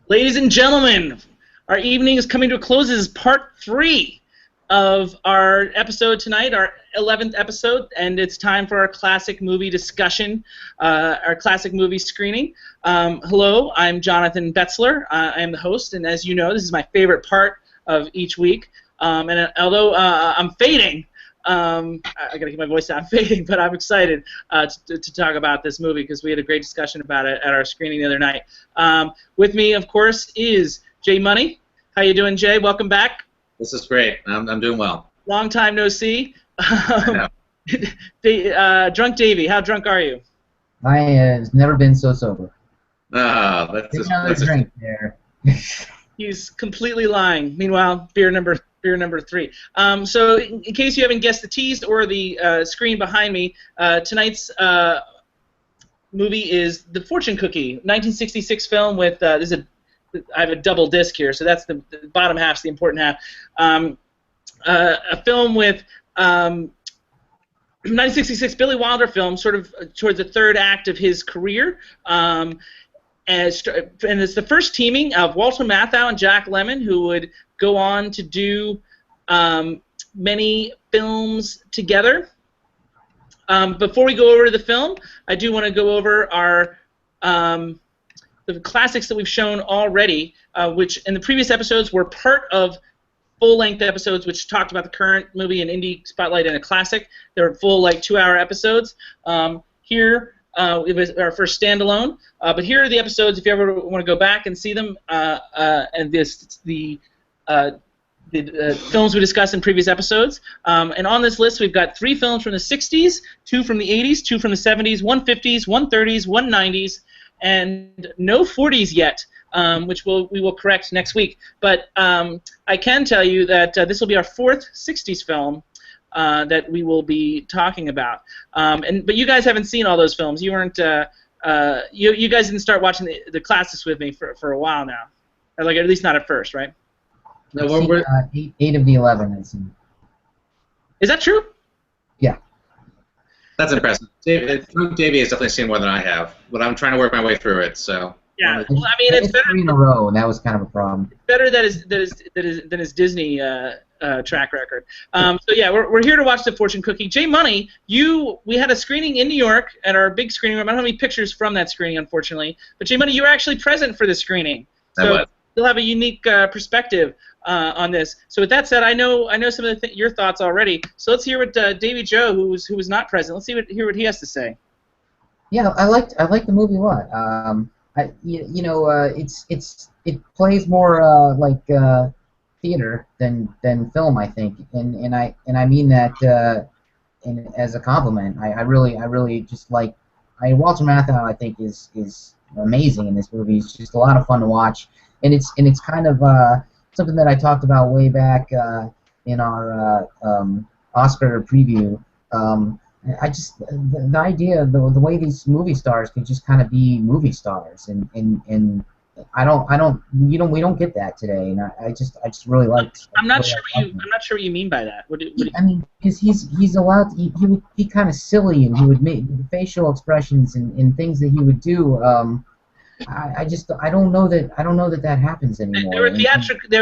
Ladies and gentlemen, our evening is coming to a close. This is part 3 of our episode tonight, our 11th episode, and it's time for our classic movie discussion, our classic movie screening. Hello, I'm Jonathan Betzler. I am the host, and as you know, this is my favorite part of each week. And although I'm fading, I gotta keep my voice down. I'm fading, but I'm excited to talk about this movie because we had a great discussion about it at our screening the other night. With me, of course, is Jay Money. How you doing, Jay? Welcome back. This is great. I'm doing well. Long time no see. Yeah. Drunk Davie, how drunk are you? I have never been so sober. That's Take another drink there. He's completely lying. Meanwhile, beer number 3. So, in case you haven't guessed the tease or the screen behind me, tonight's movie is The Fortune Cookie, 1966 film with I have a double disc here, so that's the bottom half's the important half. A film with 1966 Billy Wilder film, sort of towards the third act of his career. And it's the first teaming of Walter Matthau and Jack Lemmon, who would go on to do many films together. Before we go over to the film, I do want to go over our the classics that we've shown already, which in the previous episodes were part of full-length episodes which talked about the current movie, an indie spotlight, and a classic. They were full, like, 2-hour episodes. Here, it was our first standalone, but here are the episodes if you ever want to go back and see them, and the films we discussed in previous episodes. And on this list, we've got 3 films from the 60s, 2 from the 80s, 2 from the 70s, 1 50s, 1 30s, 1 90s, and no 40s yet, which we will correct next week. But I can tell you that this will be our 4th 60s film that we will be talking about. But you guys haven't seen all those films. You weren't. You guys didn't start watching the classics with me for a while now, or like at least not at first, right? No, we're 8 of the 11 I've seen. Is that true? Yeah. That's impressive. Davie has definitely seen more than I have, but I'm trying to work my way through it. So. Yeah. Well, I mean, it's better. 3 in a row, and that was kind of a problem. It's better than his Disney track record. So yeah, we're here to watch The Fortune Cookie. Jay Money, we had a screening in New York at our big screening room. I don't have any pictures from that screening, unfortunately. But Jay Money, you were actually present for the screening, so you'll have a unique perspective on this. So with that said, I know some of your thoughts already. So let's hear what Davie Joe, who was not present. Let's hear what he has to say. Yeah, I liked the movie a lot. It plays more like theater than film, I think, and I mean that as a compliment. I really just like. Walter Matthau, I think, is amazing in this movie. It's just a lot of fun to watch, and it's kind of something that I talked about way back in our Oscar preview. The idea, the way these movie stars could just kind of be movie stars, and we don't get that today, and I just really like. I'm not sure what you mean by that. I mean, because he's allowed. He would be kind of silly, and he would make facial expressions and things that he would do. I don't know that happens anymore. They were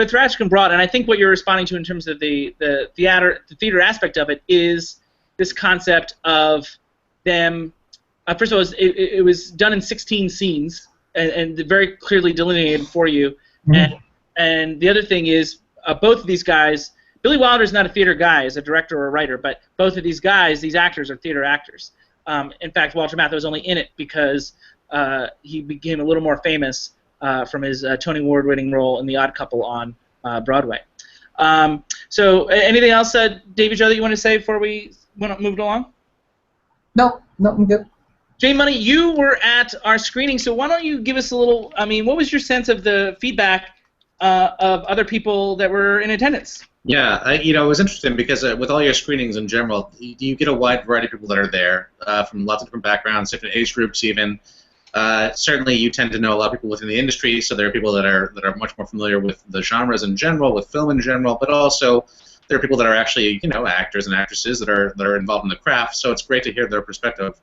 theatrical and broad, and I think what you're responding to in terms of the theater aspect of it is this concept of them. First of all, it was done in 16 scenes and very clearly delineated for you. Mm-hmm. And the other thing is both of these guys. Billy Wilder is not a theater guy, as a director or a writer, but both of these guys, these actors, are theater actors. In fact, Walter Matthau was only in it because he became a little more famous from his Tony Award-winning role in The Odd Couple on Broadway. So, anything else, Davie Joe, that you want to say before we moved along? No, I'm good. Jay Money, you were at our screening, so why don't you give us a little? I mean, what was your sense of the feedback of other people that were in attendance? Yeah, it was interesting because with all your screenings in general, you get a wide variety of people that are there from lots of different backgrounds, different age groups, even. Certainly, you tend to know a lot of people within the industry, so there are people that are much more familiar with the genres in general, with film in general, but also there are people that are actually actors and actresses that are involved in the craft. So it's great to hear their perspective.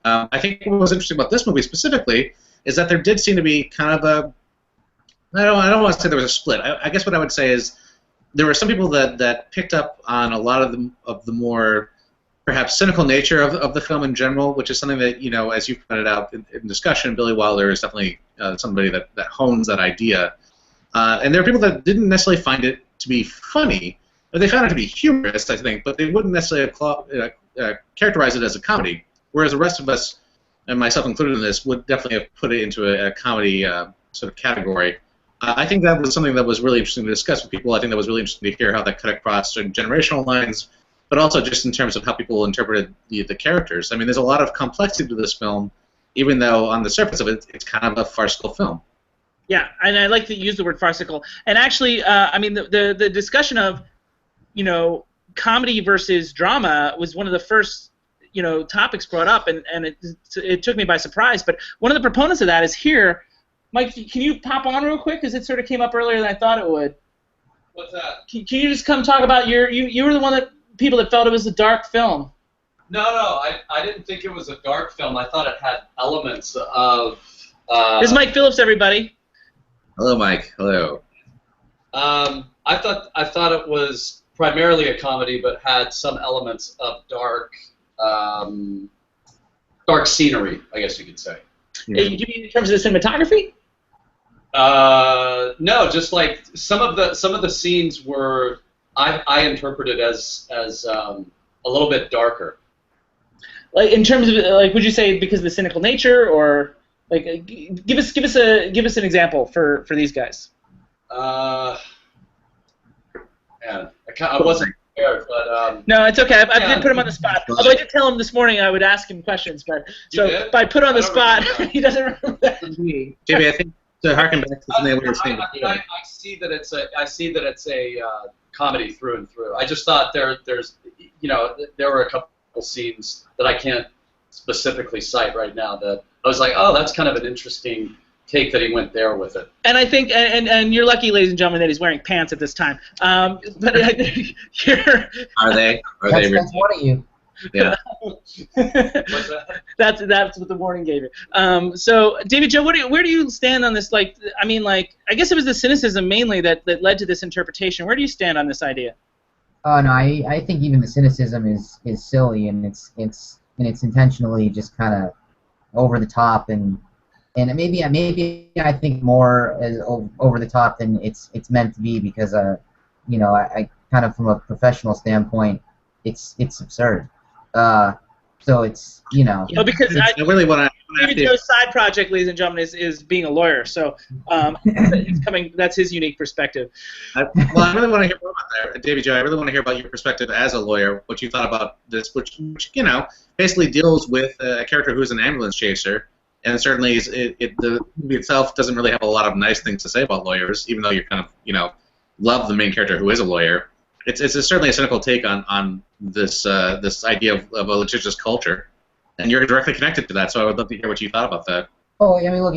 I think what was interesting about this movie specifically is that there did seem to be kind of I don't want to say there was a split. I guess what I would say is there were some people that picked up on a lot of the more perhaps cynical nature of the film in general, which is something that, as you pointed out in discussion, Billy Wilder is definitely somebody that hones that idea. And there are people that didn't necessarily find it to be funny, but they found it to be humorous, I think, but they wouldn't necessarily characterize it as a comedy, whereas the rest of us, and myself included in this, would definitely have put it into a comedy sort of category. I think that was something that was really interesting to discuss with people. I think that was really interesting to hear how that cut across certain generational lines, but also just in terms of how people interpreted the characters. I mean, there's a lot of complexity to this film, even though on the surface of it, it's kind of a farcical film. Yeah, and I like to use the word farcical. And actually, I mean, the discussion of, comedy versus drama was one of the first, topics brought up, and it took me by surprise. But one of the proponents of that is here. Mike, can you pop on real quick? Because it sort of came up earlier than I thought it would. What's that? Can you just come talk about you were the one that people that felt it was a dark film. No, I didn't think it was a dark film. I thought it had elements of. This is Mike Phillips, everybody. Hello, Mike. Hello. I thought it was primarily a comedy, but had some elements of dark scenery, I guess you could say. Yeah. You mean in terms of the cinematography? No, just like some of the scenes were I interpreted as a little bit darker. Like in terms of would you say because of the cynical nature, or give us an example for these guys? Man, I wasn't prepared, but no, it's okay. I did put him on the spot. Although I did tell him this morning I would ask him questions, but by put on the spot, he doesn't remember that. JB, I think to harken back to something we were saying before. I see that it's a comedy through and through. I just thought there were a couple scenes that I can't specifically cite right now that I was like, oh, that's kind of an interesting take that he went there with it. And I think, and you're lucky, ladies and gentlemen, that he's wearing pants at this time. But Are they? That's one of you. Yeah. What's that? That's what the warning gave you. So, Davie Joe, where do you stand on this? I guess it was the cynicism mainly that led to this interpretation. Where do you stand on this idea? Oh no, I think even the cynicism is silly, and it's intentionally just kind of over the top, and maybe I think more as over the top than it's meant to be, because I kind of, from a professional standpoint, it's absurd. So it's Well, because I really want Davie Joe's side project, ladies and gentlemen, is being a lawyer. So it's coming. That's his unique perspective. I really want to hear more about that, Davie Joe. I really want to hear about your perspective as a lawyer, what you thought about this, which basically deals with a character who's an ambulance chaser, and certainly the movie itself doesn't really have a lot of nice things to say about lawyers, even though you kind of love the main character who is a lawyer. It's certainly a cynical take on this idea of a litigious culture, and you're directly connected to that. So I would love to hear what you thought about that. Oh, I mean, look,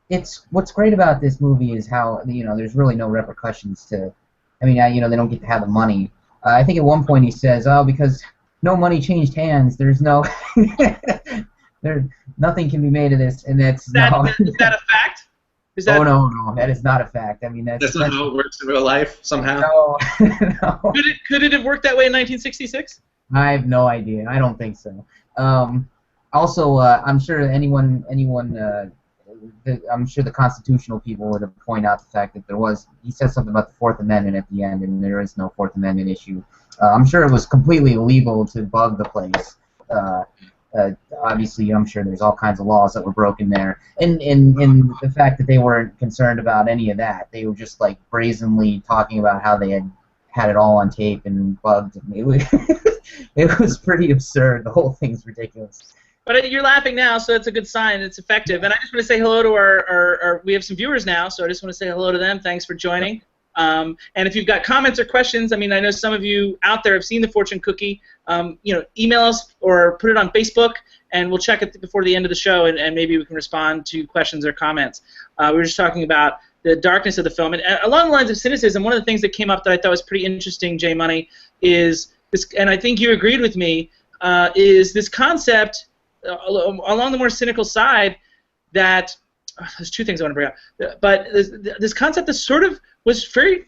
it's what's great about this movie is how there's really no repercussions to. I mean, they don't get to have the money. I think at one point he says, "Oh, because no money changed hands, there's no nothing can be made of this," and that's is that a fact? Oh no, that is not a fact. I mean, that's not how it works in real life somehow. No, no. Could it have worked that way in 1966? I have no idea. I don't think so. Also, I'm sure I'm sure the constitutional people would have pointed out the fact that he said something about the Fourth Amendment at the end, and there is no Fourth Amendment issue. I'm sure it was completely illegal to bug the place. Obviously, I'm sure there's all kinds of laws that were broken there, and the fact that they weren't concerned about any of that, they were just brazenly talking about how they had it all on tape and bugged. It was pretty absurd. The whole thing's ridiculous. But you're laughing now, so that's a good sign. It's effective. And I just want to say hello to our we have some viewers now, so I just want to say hello to them. Thanks for joining. And if you've got comments or questions, I mean, I know some of you out there have seen the fortune cookie. Email us or put it on Facebook, and we'll check it before the end of the show, and maybe we can respond to questions or comments. We were just talking about the darkness of the film. And along the lines of cynicism, one of the things that came up that I thought was pretty interesting, J Money, is this, and I think you agreed with me, is this concept along the more cynical side that there's two things I want to bring up, but this concept that sort of was fairly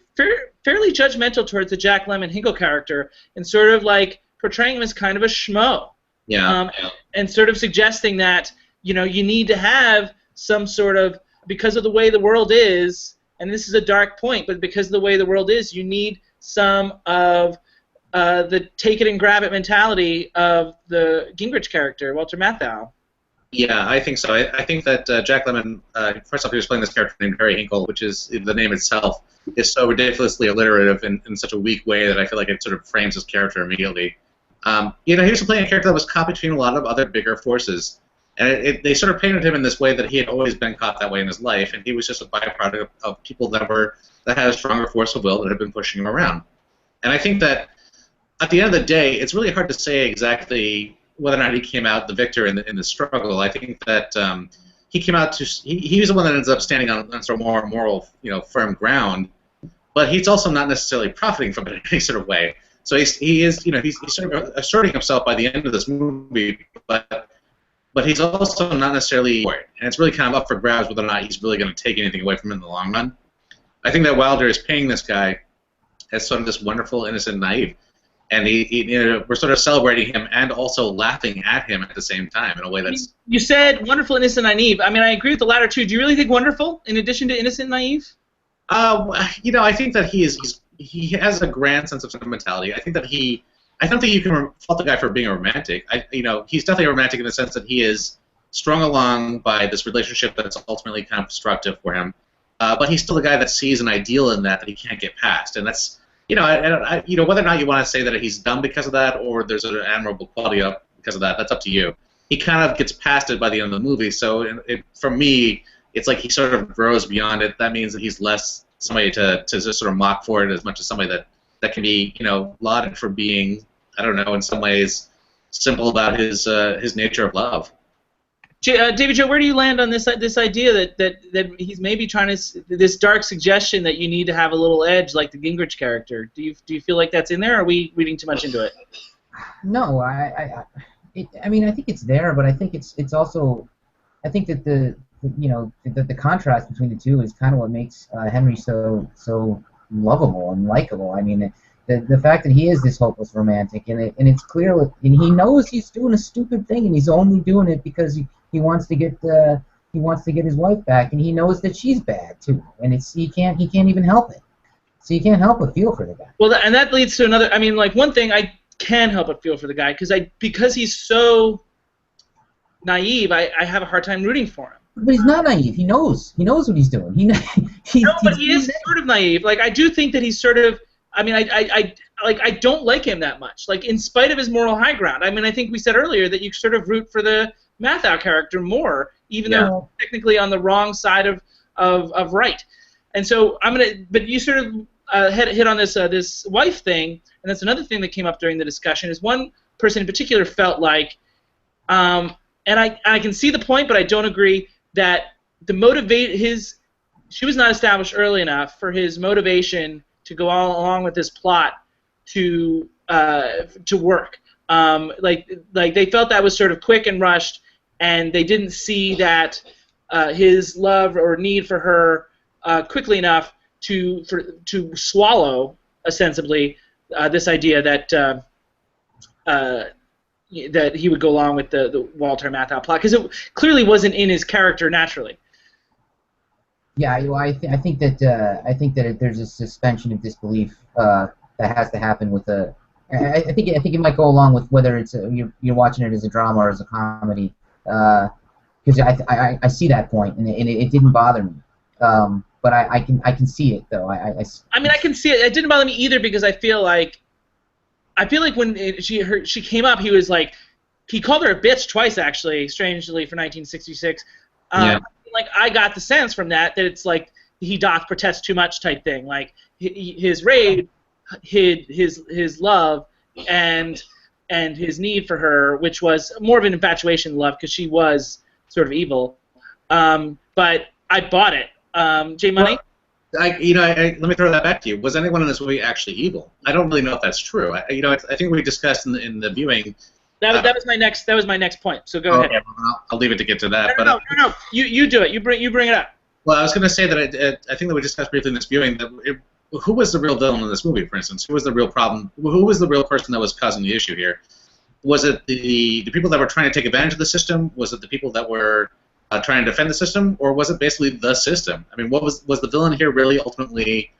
judgmental towards the Jack Lemmon Hinkle character, and sort of like portraying him as kind of a schmo. Yeah. And sort of suggesting that, you know, you need to have some sort of, because of the way the world is, and this is a dark point, but because of the way the world is, you need some of the take it and grab it mentality of the Gingrich character, Walter Matthau. Yeah, I think so. I think that Jack Lemmon, first off, he was playing this character named Harry Hinkle, which is, the name itself is so ridiculously alliterative in such a weak way that I feel like it sort of frames his character immediately. You know, he was playing a character that was caught between a lot of other bigger forces, and they sort of painted him in this way that he had always been caught that way in his life, and he was just a byproduct of people that had a stronger force of will that had been pushing him around. And I think that at the end of the day, it's really hard to say exactly whether or not he came out the victor in the struggle. I think that he came out he was the one that ends up standing on sort of more moral, you know, firm ground, but he's also not necessarily profiting from it in any sort of way. So he is, you know, he's sort of asserting himself by the end of this movie, but he's also not necessarily for it. And it's really kind of up for grabs whether or not he's really going to take anything away from him in the long run. I think that Wilder is painting this guy as sort of this wonderful, innocent, naive, and you know, we're sort of celebrating him and also laughing at him at the same time in a way that's. You said wonderful, innocent, naive. I mean, I agree with the latter two. Do you really think wonderful in addition to innocent, naive? You know, I think that he has a grand sense of sentimentality. I don't think you can fault the guy for being a romantic. You know, he's definitely a romantic in the sense that he is strung along by this relationship that's ultimately kind of destructive for him. But he's still the guy that sees an ideal in that he can't get past, and that's, you know, you know, whether or not you want to say that he's dumb because of that or there's an admirable quality up because of that, that's up to you. He kind of gets past it by the end of the movie, so for me, it's like he sort of grows beyond it. That means that he's less somebody to just sort of mock for it as much as somebody that can be, you know, lauded for being, I don't know, in some ways simple about his nature of love. Davie Joe, where do you land on this idea that he's maybe trying to, this dark suggestion that you need to have a little edge like the Gingrich character? Do you feel like that's in there, or are we reading too much into it? No, I mean, I think it's there, but I think it's also, I think that the contrast between the two is kind of what makes Henry so lovable and likable. I mean, the fact that he is this hopeless romantic, and it's clear, and he knows he's doing a stupid thing, and he's only doing it because he wants to get his wife back, and he knows that she's bad too, and he can't even help it. So you can't help but feel for the guy. Well, and that leads to another. I mean, like, one thing I can help but feel for the guy because he's so naive. I have a hard time rooting for him. But he's not naive. He knows what he's doing. But he is sort of naive. Like, I do think that he's sort of. I mean, I don't like him that much. Like, in spite of his moral high ground. I mean, I think we said earlier that you sort of root for the Matthau character more, even though he's technically on the wrong side of right. And so but you sort of hit on this wife thing, and that's another thing that came up during the discussion. Is one person in particular felt like, and I can see the point, but I don't agree that she was not established early enough for his motivation to go all along with this plot to work. Like they felt that was sort of quick and rushed, and they didn't see that his love or need for her quickly enough to swallow ostensibly this idea that that he would go along with the Walter Matthau plot, because it clearly wasn't in his character naturally. Yeah, well, I think that there's a suspension of disbelief that has to happen with a. I think it might go along with whether it's you're watching it as a drama or as a comedy, because I see that point, and it didn't bother me, but I can see it though. I mean, I can see it. It didn't bother me either, because I feel like when she came up, he was like, he called her a bitch twice, actually, strangely, for 1966. Yeah. Like, I got the sense from that it's like he doth protest too much type thing. Like, his rage hid his love and his need for her, which was more of an infatuation love, because she was sort of evil. But I bought it. J Money? Well, let me throw that back to you. Was anyone in this movie actually evil? I don't really know if that's true. I think we discussed in the viewing That was my next point. So go ahead. Okay, well, I'll leave it to get to that. No. You do it. You bring it up. Well, I was going to say that I think that we discussed briefly in this viewing that who was the real villain in this movie, for instance? Who was the real problem? Who was the real person that was causing the issue here? Was it the people that were trying to take advantage of the system? Was it the people that were trying to defend the system? Or was it basically the system? I mean, was the villain here really ultimately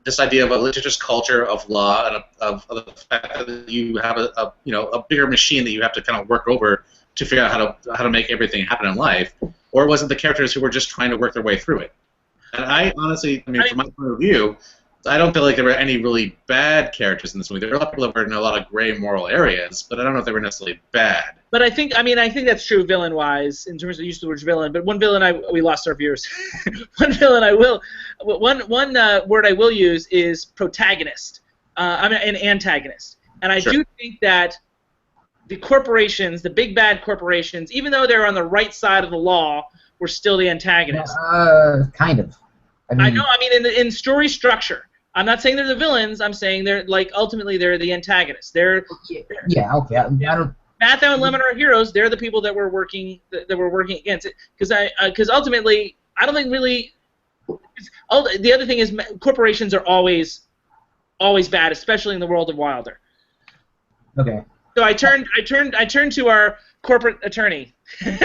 this idea of a litigious culture of law and of the fact that you have a bigger machine that you have to kind of work over to figure out how to make everything happen in life, or was it the characters who were just trying to work their way through it? And I honestly, from my point of view, I don't feel like there were any really bad characters in this movie. There were a lot of people that were in a lot of gray moral areas, but I don't know if they were necessarily bad. But I think that's true villain-wise in terms of use of the word villain. But one villain we lost our viewers. One word I will use is protagonist. An antagonist. And I do think that the corporations, the big bad corporations, even though they're on the right side of the law, were still the antagonists. Kind of. I know. In story structure. I'm not saying they're the villains. I'm saying they're ultimately they're the antagonists. They're yeah. Okay. I don't. Matthau and Lemmon are heroes. They're the people that we're working against it. Because ultimately, I don't think really. The other thing is corporations are always bad, especially in the world of Wilder. Okay. So I turned to our corporate attorney. Just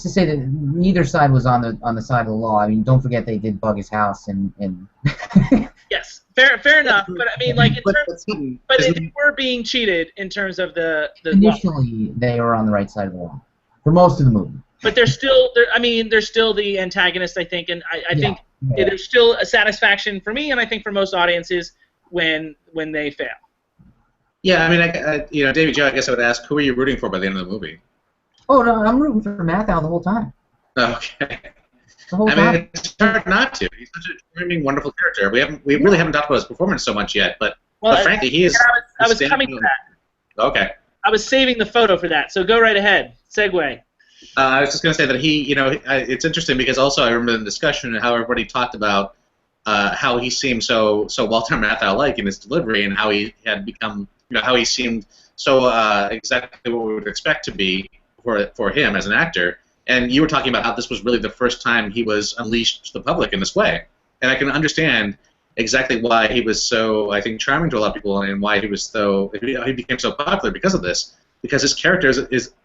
to say that neither side was on the side of the law. I mean, don't forget they did bug his house and. Yes, fair enough. But they were being cheated in terms of the initially law. They were on the right side of the law for most of the movie. But they're still the antagonist, I think, and I think there's still a satisfaction for me, and I think for most audiences when they fail. Yeah, Davie Joe, I guess I would ask, who are you rooting for by the end of the movie? Oh, no, I'm rooting for Matthau the whole time. Okay. The whole time. It's hard not to. He's such a charming, wonderful character. We really haven't talked about his performance so much yet, but frankly, he is. I was coming to that. Okay. I was saving the photo for that, so go right ahead. Segue. I was just going to say that it's interesting because also I remember in the discussion how everybody talked about how he seemed so Walter Matthau-like in his delivery and how he had become, how he seemed so exactly what we would expect to be for him as an actor. And you were talking about how this was really the first time he was unleashed to the public in this way. And I can understand exactly why he was so, I think, charming to a lot of people and why he became so popular because of this. Because his character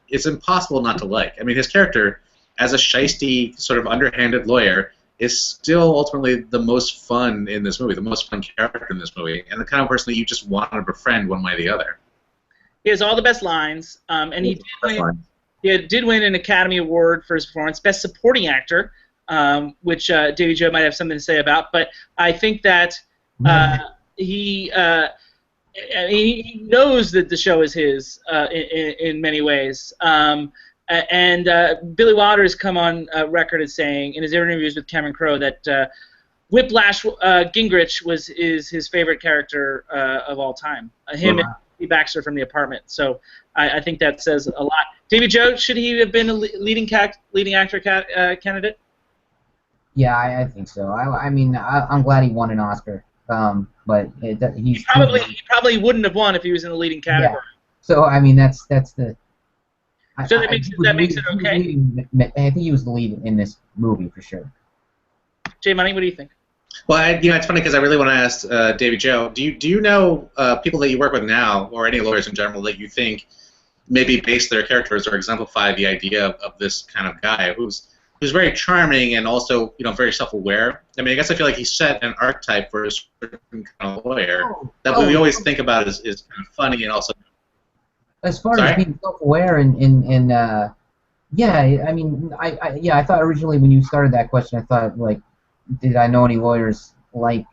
it's impossible not to like. I mean, his character, as a shisty, sort of underhanded lawyer, is still ultimately the most fun in this movie, the most fun character in this movie, and the kind of person that you just want to befriend one way or the other. He has all the best lines, and he did win an Academy Award for his performance, Best Supporting Actor, which Davie Joe might have something to say about. But I think that he knows that the show is his in many ways. And Billy Wilder has come on record as saying in his interviews with Cameron Crowe that Whiplash Gingrich is his favorite character of all time. Him and Steve Baxter from The Apartment. So I think that says a lot. Davie Joe, should he have been a leading actor candidate? Yeah, I think so. I'm glad he won an Oscar. But he probably wouldn't have won if he was in the leading category. Yeah. So that's the. So that makes it okay. I think he was the lead in this movie for sure. Jay Money, what do you think? Well, it's funny because I really want to ask Davie Joe. Do you know people that you work with now, or any lawyers in general, that you think maybe base their characters or exemplify the idea of this kind of guy who's very charming and also very self-aware? I mean, I guess I feel like he set an archetype for a certain kind of lawyer that we always think about as kind of funny and also. As far as being self-aware and I thought originally when you started that question, I thought like, did I know any lawyers like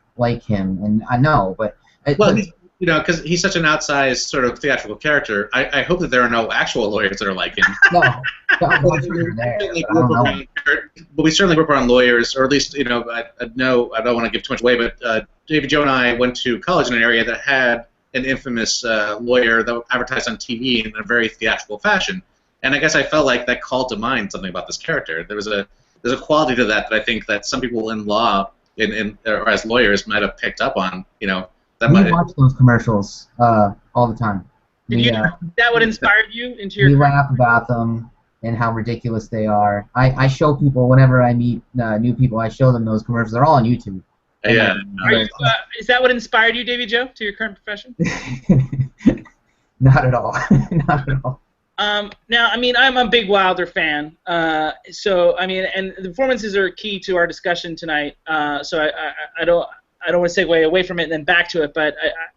him? And I know, but because he's such an outsized sort of theatrical character, I hope that there are no actual lawyers that are like him. No, but we certainly work around lawyers, or at least I don't want to give too much away, but Davie Joe and I went to college in an area that had an infamous lawyer that advertised on TV in a very theatrical fashion, and I guess I felt like that called to mind something about this character. There's a quality to that I think that some people in law or as lawyers might have picked up on. We watch those commercials all the time. That what inspired you into We your? laugh about them and how ridiculous they are. I show people whenever I meet new people. I show them those commercials. They're all on YouTube. And Yeah. Is that what inspired you, Davie Joe, to your current profession? Not at all. Not at all. Now, I mean, I'm a big Wilder fan, so I mean, and the performances are key to our discussion tonight. So I don't want to segue away from it and then back to it, but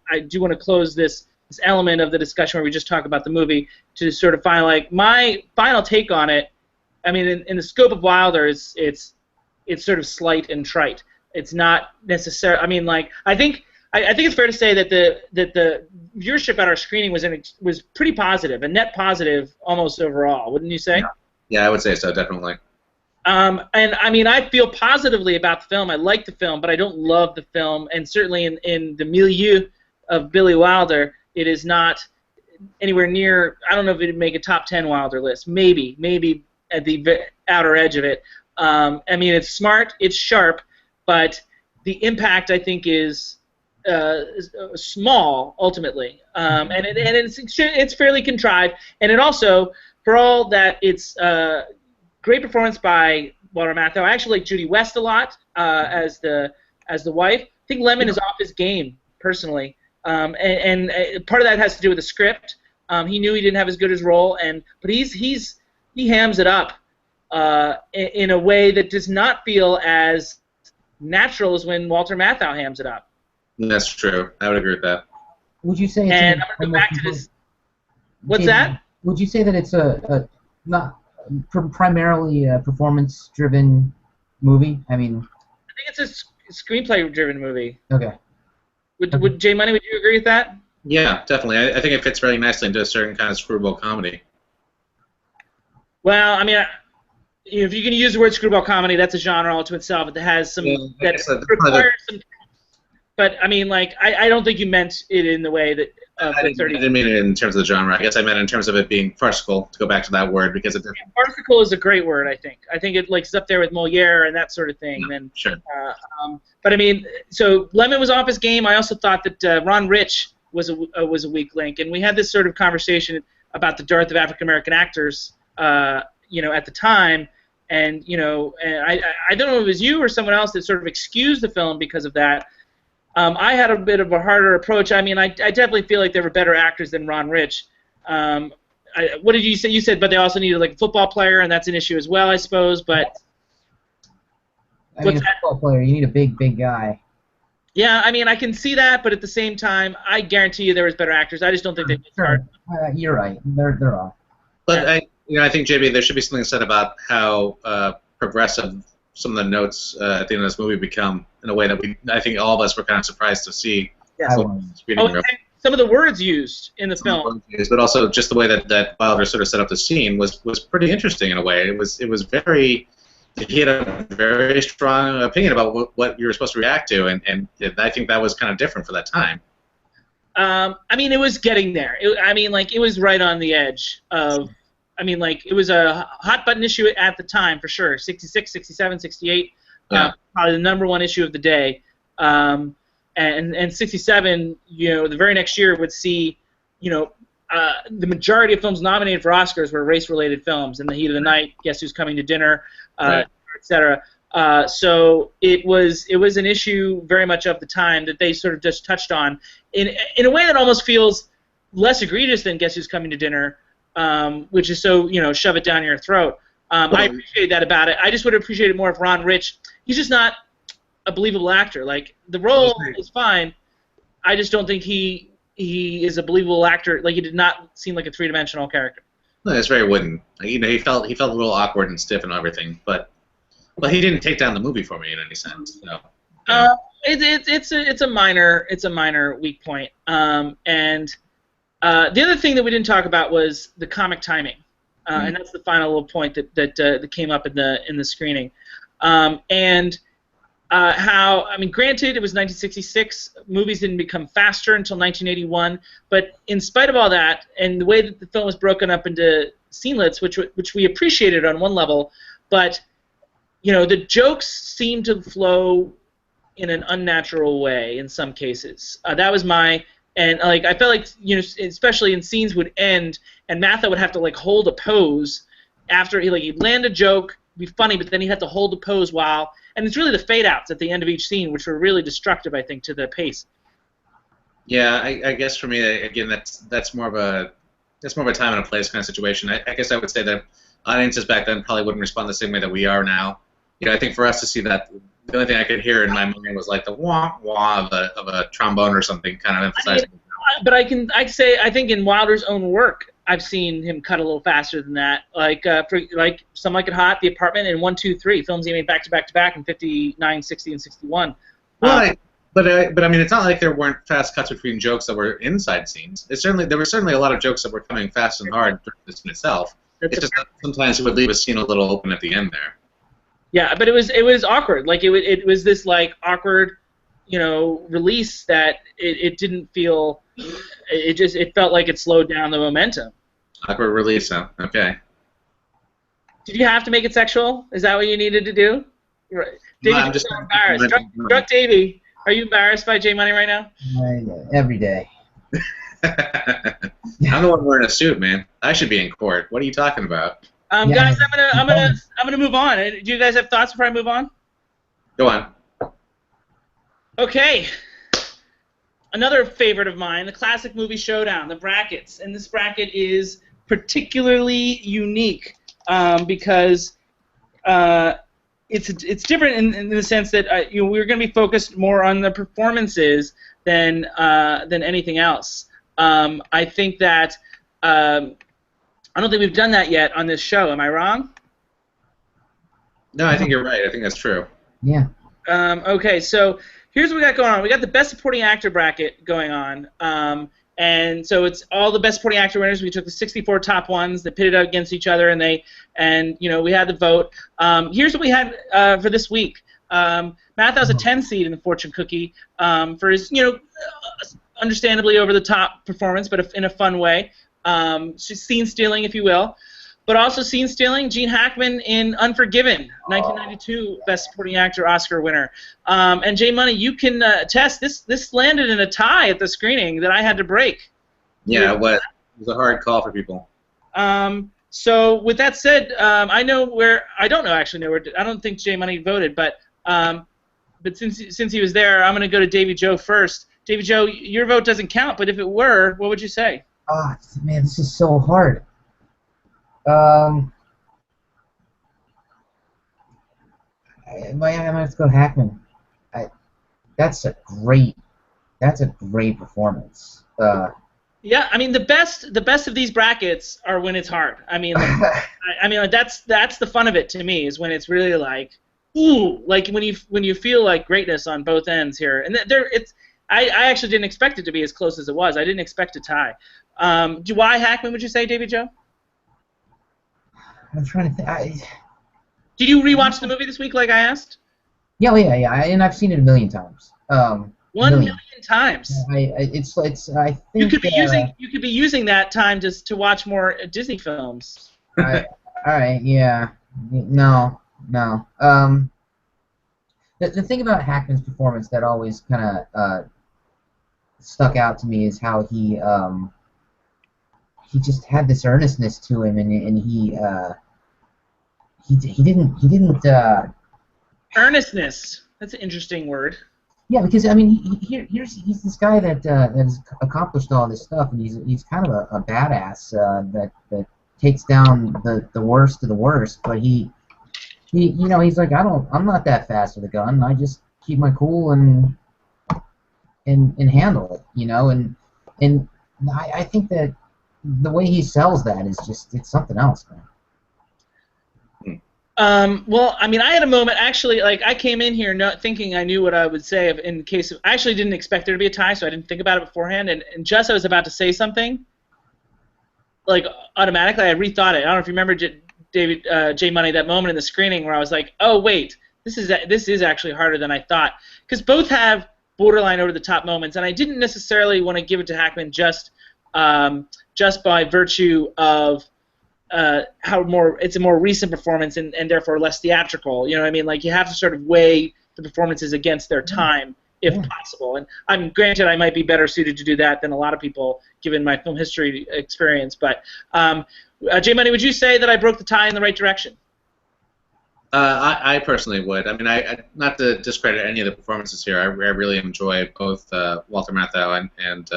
I do want to close this element of the discussion where we just talk about the movie to sort of find like my final take on it. I mean, in the scope of Wilder, it's sort of slight and trite. It's not necessarily. I mean, like I think it's fair to say that the viewership at our screening was pretty positive, a net positive almost overall, wouldn't you say? Yeah, I would say so, definitely. And I mean, I feel positively about the film. I like the film, but I don't love the film, and certainly in the milieu of Billy Wilder, it is not anywhere near. I don't know if it'd make a top 10 Wilder list. Maybe at the outer edge of it. I mean, it's smart, it's sharp, but the impact I think is small ultimately, and it's fairly contrived, and it also, for all that it's great performance by Walter Matthau. I actually like Judy West a lot as the wife. I think Lemmon is off his game personally, and part of that has to do with the script. He knew he didn't have as good his role, but he hams it up in a way that does not feel as natural as when Walter Matthau hams it up. That's true. I would agree with that. Would you say? And I'm going to go back to this. What's that? Would you say that it's a not primarily a performance-driven movie? I mean, I think it's a screenplay-driven movie. Okay. Would J Money? Would you agree with that? Yeah, definitely. I think it fits very nicely into a certain kind of screwball comedy. Well, I mean, if you can use the word screwball comedy, that's a genre all to itself. It has some that requires some. But I mean, like, I don't think you meant it in the way that. I didn't mean it in terms of the genre. I guess I meant in terms of it being farcical. To go back to that word, because it. Farcical is a great word. I think it like is up there with Moliere and that sort of thing. Yeah, and sure. But I mean, so Lemmon was off his game. I also thought that Ron Rich was a weak link, and we had this sort of conversation about the dearth of African American actors, at the time, and I don't know if it was you or someone else that sort of excused the film because of that. I had a bit of a harder approach. I mean, I definitely feel like there were better actors than Ron Rich. What did you say? You said, but they also needed like a football player, and that's an issue as well, I suppose. But I mean, a football player, you need a big guy. Yeah, I mean, I can see that, but at the same time, I guarantee you there was better actors. I just don't think they did hard. You're right. There are. But I think JB, there should be something said about how progressive some of the notes at the end of this movie become in a way that I think all of us were kind of surprised to see. Yes. Some of the words used in the film. But also just the way that Wilder sort of set up the scene was pretty interesting in a way. It was very. He had a very strong opinion about what you were supposed to react to, and I think that was kind of different for that time. I mean, it was getting there. It was right on the edge of. It was a hot button issue at the time for sure. 66, 67, 68, probably the #1 issue of the day. And 67, the very next year would see, the majority of films nominated for Oscars were race-related films. In the Heat of the Night, Guess Who's Coming to Dinner, etc. So it was an issue very much of the time that they sort of just touched on in a way that almost feels less egregious than Guess Who's Coming to Dinner. Which is so, shove it down your throat. I appreciate that about it. I just would appreciate it more if Ron Rich, he's just not a believable actor. Like, the role is fine. I just don't think he is a believable actor. Like, he did not seem like a three-dimensional character. No, it's very wooden. He felt a little awkward and stiff and everything, but he didn't take down the movie for me in any sense. So, it's a minor weak point. The other thing that we didn't talk about was the comic timing, and that's the final little point that came up in the screening, granted, it was 1966. Movies didn't become faster until 1981, but in spite of all that, and the way that the film was broken up into scenelets, which we appreciated on one level, but the jokes seemed to flow in an unnatural way in some cases. That was my And like I felt like especially in scenes would end and Matthau would have to like hold a pose after he'd land a joke, be funny, but then he'd have to hold a pose while. And it's really the fade outs at the end of each scene which were really destructive, I think, to the pace. Yeah, I guess for me again that's more of a time and a place kind of situation. I guess I would say that audiences back then probably wouldn't respond the same way that we are now. I think for us to see that, the only thing I could hear in my mind was like the wah wah of a trombone or something, kind of emphasizing. But I think in Wilder's own work, I've seen him cut a little faster than that. Like Some Like It Hot, The Apartment, and 1, 2, 3 films he made back to back to back in 59, 60, and 61. Well, but I mean, it's not like there weren't fast cuts between jokes that were inside scenes. There were certainly a lot of jokes that were coming fast and hard during the scene itself. It's just that sometimes it would leave a scene a little open at the end there. Yeah, but it was awkward. Like it was this like awkward, release that it didn't feel. It felt like it slowed down the momentum. Awkward release, huh? Okay. Did you have to make it sexual? Is that what you needed to do? Right. Davey, I'm just embarrassed. Drunk Davey, are you embarrassed by J Money right now? Every day. I'm the one wearing a suit, man. I should be in court. What are you talking about? Guys, I'm gonna move on. Do you guys have thoughts before I move on? Go on. Okay. Another favorite of mine, the classic movie showdown, the brackets, and this bracket is particularly unique because it's different in the sense that we're going to be focused more on the performances than anything else. I think that I don't think we've done that yet on this show. Am I wrong? No, I think you're right. I think that's true. Yeah. Okay, so here's what we got going on. We got the Best Supporting Actor bracket going on. And so it's all the Best Supporting Actor winners. We took the 64 top ones that pitted out against each other, and we had the vote. Here's what we had for this week. Matthau's a 10 seed in the Fortune Cookie for his, understandably over-the-top performance, but in a fun way. Scene stealing, if you will. But also scene stealing, Gene Hackman in Unforgiven, 1992 Best Supporting Actor Oscar winner. And J Money, you can attest this landed in a tie at the screening that I had to break. Yeah, it was a hard call for people. So with that said, I don't think J Money voted, but since he was there, I'm going to go to Davie Joe first. Davie Joe, your vote doesn't count, but if it were, what would you say? Oh, man, this is so hard. I might have to go Hackman. That's a great performance. Yeah, I mean the best of these brackets are when it's hard. I mean, that's the fun of it to me, is when it's really like, ooh, like when you feel like greatness on both ends here. And I actually didn't expect it to be as close as it was. I didn't expect a tie. Why Hackman, would you say, Davie Joe? I'm trying to think. Did you rewatch the movie this week, like I asked? Yeah, and I've seen it a million times. 1 million times. I think you could be using that time just to watch more Disney films. All right, yeah, no. The thing about Hackman's performance that always kind of stuck out to me is how he just had this earnestness to him, and he didn't. Earnestness. That's an interesting word. Yeah, because I mean, he's this guy that has accomplished all this stuff, and he's kind of a badass that takes down the worst of the worst. But he's like, I'm not that fast with a gun. I just keep my cool and handle it, and I think that the way he sells that is it's something else, man. Well, I mean, I had a moment, actually, like, I came in here not thinking I knew what I would say in case of, I actually didn't expect there to be a tie, so I didn't think about it beforehand, and just I was about to say something, like, automatically, I rethought it. I don't know if you remember, J Money, that moment in the screening where I was like, oh, wait, this is actually harder than I thought, because both have borderline over-the-top moments, and I didn't necessarily want to give it to Hackman just by virtue of how it's a more recent performance and therefore less theatrical. You know what I mean? Like, you have to sort of weigh the performances against their time if possible. And I'm granted I might be better suited to do that than a lot of people, given my film history experience. But J Money, would you say that I broke the tie in the right direction? I personally would. I mean, I not to discredit any of the performances here. I really enjoy both Walter Matthau and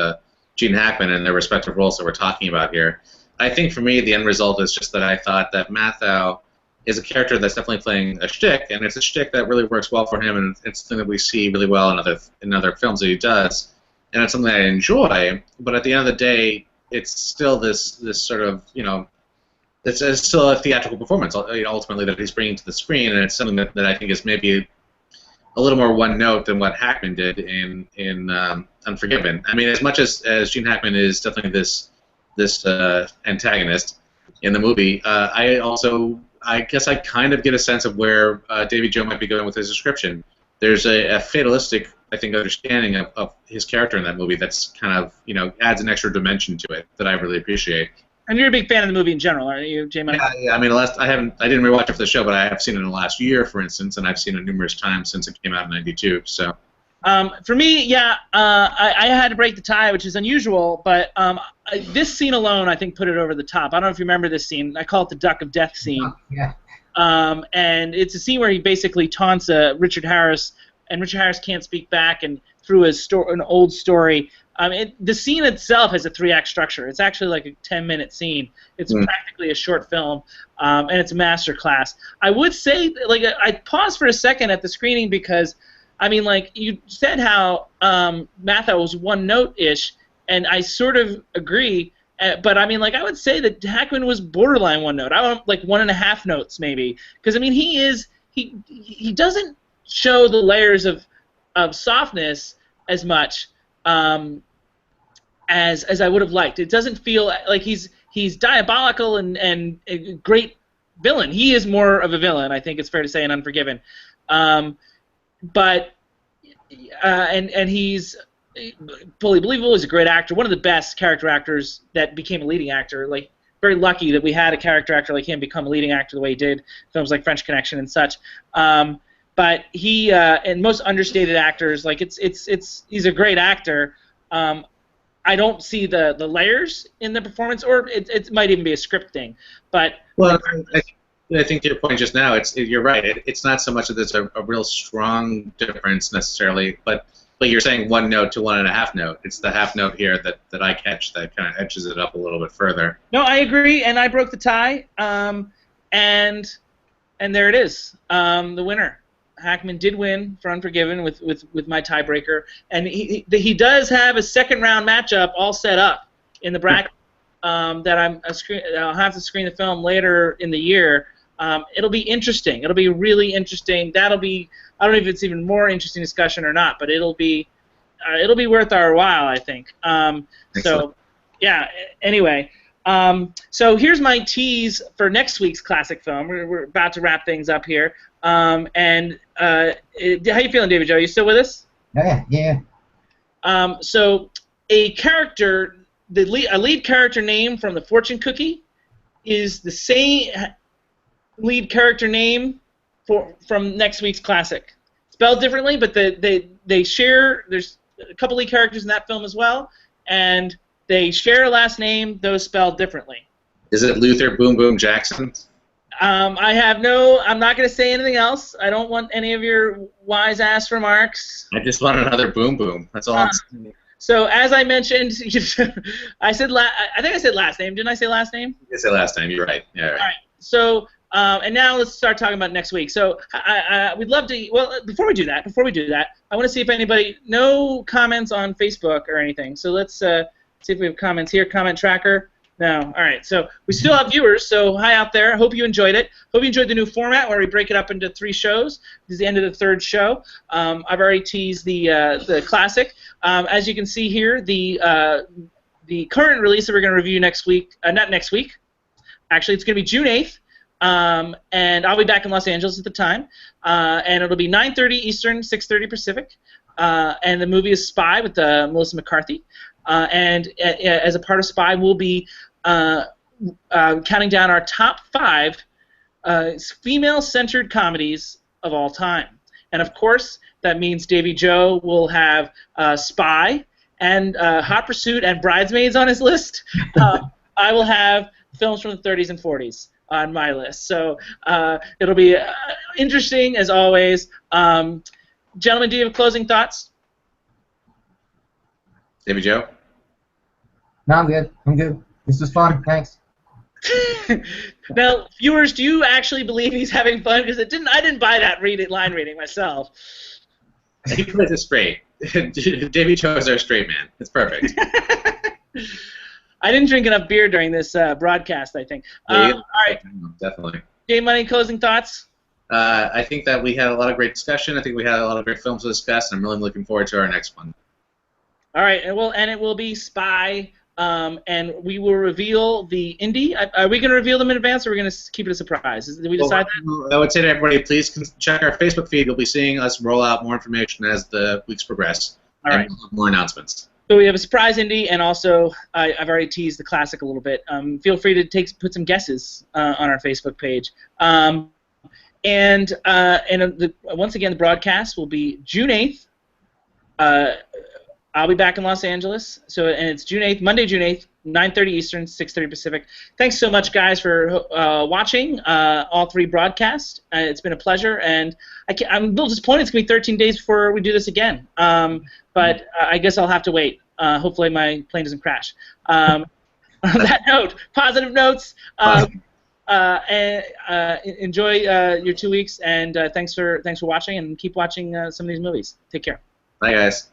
Gene Hackman in their respective roles that we're talking about here. I think for me, the end result is just that I thought that Matthau is a character that's definitely playing a shtick, and it's a shtick that really works well for him, and it's something that we see really well in other films that he does, and it's something that I enjoy. But at the end of the day, it's still this sort of, you know, it's still a theatrical performance, ultimately, that he's bringing to the screen, and it's something that I think is maybe a little more one note than what Hackman did in Unforgiven. I mean, as much as Gene Hackman is definitely this antagonist in the movie, I guess I kind of get a sense of where Davie Joe might be going with his description. There's a fatalistic, I think, understanding of his character in that movie that's kind of, you know, adds an extra dimension to it that I really appreciate. And you're a big fan of the movie in general, aren't you, J Money? Yeah. I mean, I didn't rewatch it for the show, but I have seen it in the last year, for instance, and I've seen it numerous times since it came out in '92. So. For me, yeah, I had to break the tie, which is unusual, but this scene alone, I think, put it over the top. I don't know if you remember this scene. I call it the Duck of Death scene. Yeah. And it's a scene where he basically taunts Richard Harris, and Richard Harris can't speak back, and through an old story. The scene itself has a 3-act structure. It's actually like a 10-minute scene. It's practically a short film, and it's a masterclass. I would say, like, I paused for a second at the screening because, I mean, like, you said how Matthau was one-note-ish, and I sort of agree, but, I mean, like, I would say that Hackman was borderline one-note. I want, like, 1.5 notes, maybe. Because, I mean, he doesn't show the layers of softness as much as I would have liked. It doesn't feel like he's diabolical and a great villain. He is more of a villain, I think it's fair to say, in Unforgiven. But he's fully believable. He's a great actor, one of the best character actors that became a leading actor. Like, very lucky that we had a character actor like him become a leading actor the way he did, films like French Connection and such. But he and most understated actors, like he's a great actor. I don't see the layers in the performance, or it might even be a script thing. But well, I think to your point just now, you're right. It's not so much that there's a real strong difference necessarily, but you're saying 1 note to 1.5 note. It's the half note here that I catch that kind of edges it up a little bit further. No, I agree, and I broke the tie, and there it is, the winner. Hackman did win for Unforgiven with my tiebreaker, and he does have a second-round matchup all set up in the bracket that I'll have to screen the film later in the year. It'll be interesting. It'll be really interesting. That'll be, I don't know if it's even more interesting discussion or not, but it'll be worth our while, I think. So, yeah. Anyway, so here's my tease for next week's classic film. We're about to wrap things up here. How you feeling, Davie Joe? You still with us? Oh, yeah. So a character, a lead character name from the Fortune Cookie is the same lead character name from next week's classic. Spelled differently, but they share. There's a couple lead characters in that film as well, and they share a last name, though spelled differently. Is it Luther Boom Boom Jackson? I'm not going to say anything else. I don't want any of your wise-ass remarks. I just want another Boom Boom. That's all I'm saying. So, as I mentioned, I think I said last name. Didn't I say last name? You did say last name. You're right. Yeah, right. All right. So, and now let's start talking about next week. So, we'd love to. Well, before we do that, I want to see if anybody no comments on Facebook or anything. So let's see if we have comments here. Comment tracker. No. All right. So we still have viewers. So hi out there. Hope you enjoyed it. Hope you enjoyed the new format where we break it up into 3 shows. This is the end of the 3rd show. I've already teased the classic. As you can see here, the current release that we're going to review next week. Not next week. Actually, it's going to be June 8th. And I'll be back in Los Angeles at the time. And it'll be 9:30 Eastern, 6:30 Pacific. And the movie is Spy with Melissa McCarthy. And as a part of Spy, we'll be counting down our top 5 female-centered comedies of all time. And of course, that means Davie Joe will have Spy and Hot Pursuit and Bridesmaids on his list. I will have films from the 30s and 40s on my list. So it'll be interesting as always. Gentlemen, do you have closing thoughts? Davie Joe? No, I'm good. I'm good. This was fun. Thanks. Now, viewers, do you actually believe he's having fun? Because I didn't buy that line reading myself. He plays it straight. Davie Joe is our straight man. It's perfect. I didn't drink enough beer during this broadcast, I think. All right. Definitely. J Money, closing thoughts? I think that we had a lot of great discussion. I think we had a lot of great films to discuss, and I'm really looking forward to our next one. All right, and it will be Spy, and we will reveal the indie. Are we going to reveal them in advance, or are we going to keep it a surprise? Did we decide that? I would say to everybody, please check our Facebook feed. You'll be seeing us roll out more information as the weeks progress. All right. And more announcements. So we have a surprise indie, and also I've already teased the classic a little bit. Feel free to put some guesses on our Facebook page. Once again, the broadcast will be June 8th. I'll be back in Los Angeles, and it's June 8th, Monday, June 8th, 9:30 Eastern, 6:30 Pacific. Thanks so much, guys, for watching all three broadcasts. It's been a pleasure, and I'm a little disappointed it's going to be 13 days before we do this again. But I guess I'll have to wait. Hopefully my plane doesn't crash. On that note, positive notes. Enjoy your 2 weeks, and thanks for watching, and keep watching some of these movies. Take care. Bye, guys.